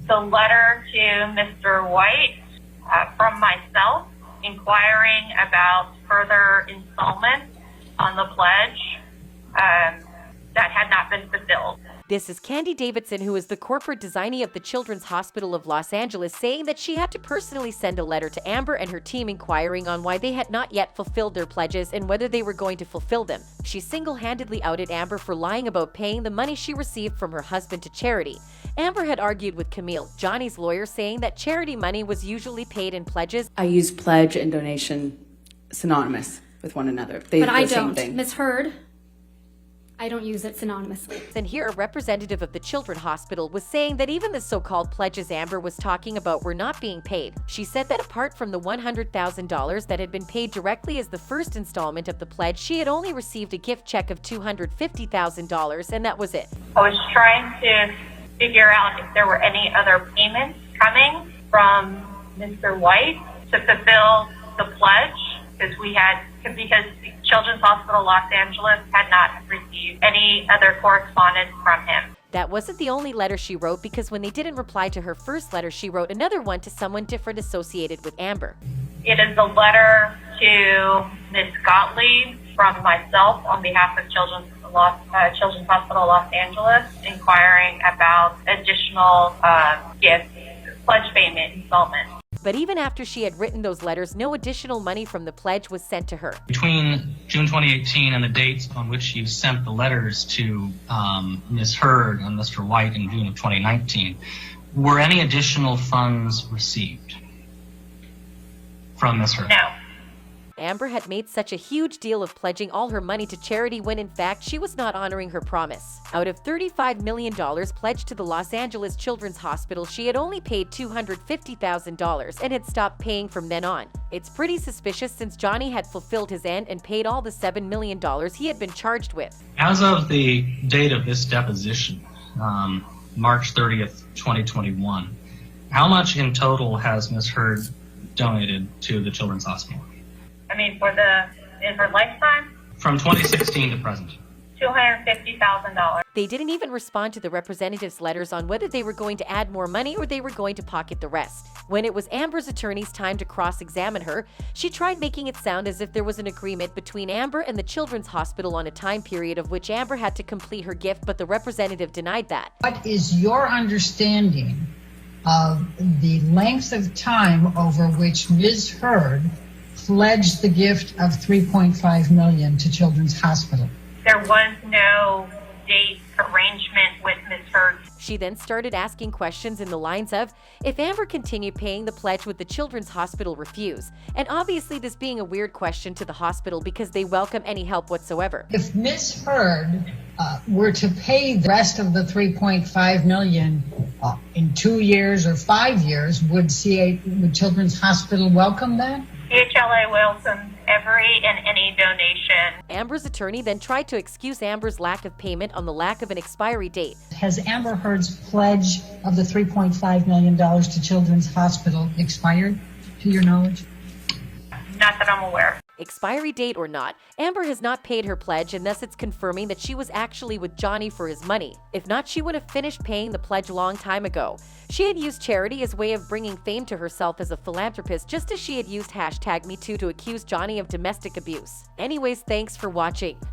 the letter to Mr. White from myself inquiring about further installments on the pledge that had not been fulfilled. This is Candy Davidson, who is the corporate designee of the Children's Hospital of Los Angeles, saying that she had to personally send a letter to Amber and her team inquiring on why they had not yet fulfilled their pledges and whether they were going to fulfill them. She single-handedly outed Amber for lying about paying the money she received from her husband to charity. Amber had argued with Camille, Johnny's lawyer, saying that charity money was usually paid in pledges. I use pledge and donation synonymous with one another. But I don't. Ms. Heard, I don't use it synonymously. And here, a representative of the Children's Hospital was saying that even the so-called pledges Amber was talking about were not being paid. She said that apart from the $100,000 that had been paid directly as the first installment of the pledge, she had only received a gift check of $250,000, and that was it. I was trying to figure out if there were any other payments coming from Mr. White to fulfill the pledge, because Children's Hospital Los Angeles had not received any other correspondence from him. That wasn't the only letter she wrote, because when they didn't reply to her first letter, she wrote another one to someone different associated with Amber. It is a letter to Ms. Gottlieb from myself on behalf of Children's Hospital Los Angeles, inquiring about additional gifts, pledge payment, installment. But even after she had written those letters, no additional money from the pledge was sent to her. Between June 2018 and the dates on which you sent the letters to Ms. Heard and Mr. White in June of 2019, were any additional funds received from Ms. Heard? No. Amber had made such a huge deal of pledging all her money to charity when in fact she was not honoring her promise. Out of $35 million pledged to the Los Angeles Children's Hospital, she had only paid $250,000 and had stopped paying from then on. It's pretty suspicious, since Johnny had fulfilled his end and paid all the $7 million he had been charged with. As of the date of this deposition, March 30th, 2021, how much in total has Ms. Heard donated to the Children's Hospital? In her lifetime? From 2016 to present. $250,000. They didn't even respond to the representative's letters on whether they were going to add more money or they were going to pocket the rest. When it was Amber's attorney's time to cross-examine her, she tried making it sound as if there was an agreement between Amber and the Children's Hospital on a time period of which Amber had to complete her gift, but the representative denied that. What is your understanding of the length of time over which Ms. Heard pledged the gift of $3.5 million to Children's Hospital? There was no date arrangement with Ms. Heard. She then started asking questions in the lines of, if Amber continued paying the pledge, would the Children's Hospital refuse? And obviously this being a weird question to the hospital, because they welcome any help whatsoever. If Ms. Heard were to pay the rest of the $3.5 million in 2 years or 5 years, would Children's Hospital welcome that? CHLA welcomes every and any donation. Amber's attorney then tried to excuse Amber's lack of payment on the lack of an expiry date. Has Amber Heard's pledge of the $3.5 million to Children's Hospital expired, to your knowledge? Not that I'm aware. Expiry date or not, Amber has not paid her pledge, and thus it's confirming that she was actually with Johnny for his money. If not, she would have finished paying the pledge a long time ago. She had used charity as a way of bringing fame to herself as a philanthropist, just as she had used #MeToo to accuse Johnny of domestic abuse. Anyways, thanks for watching.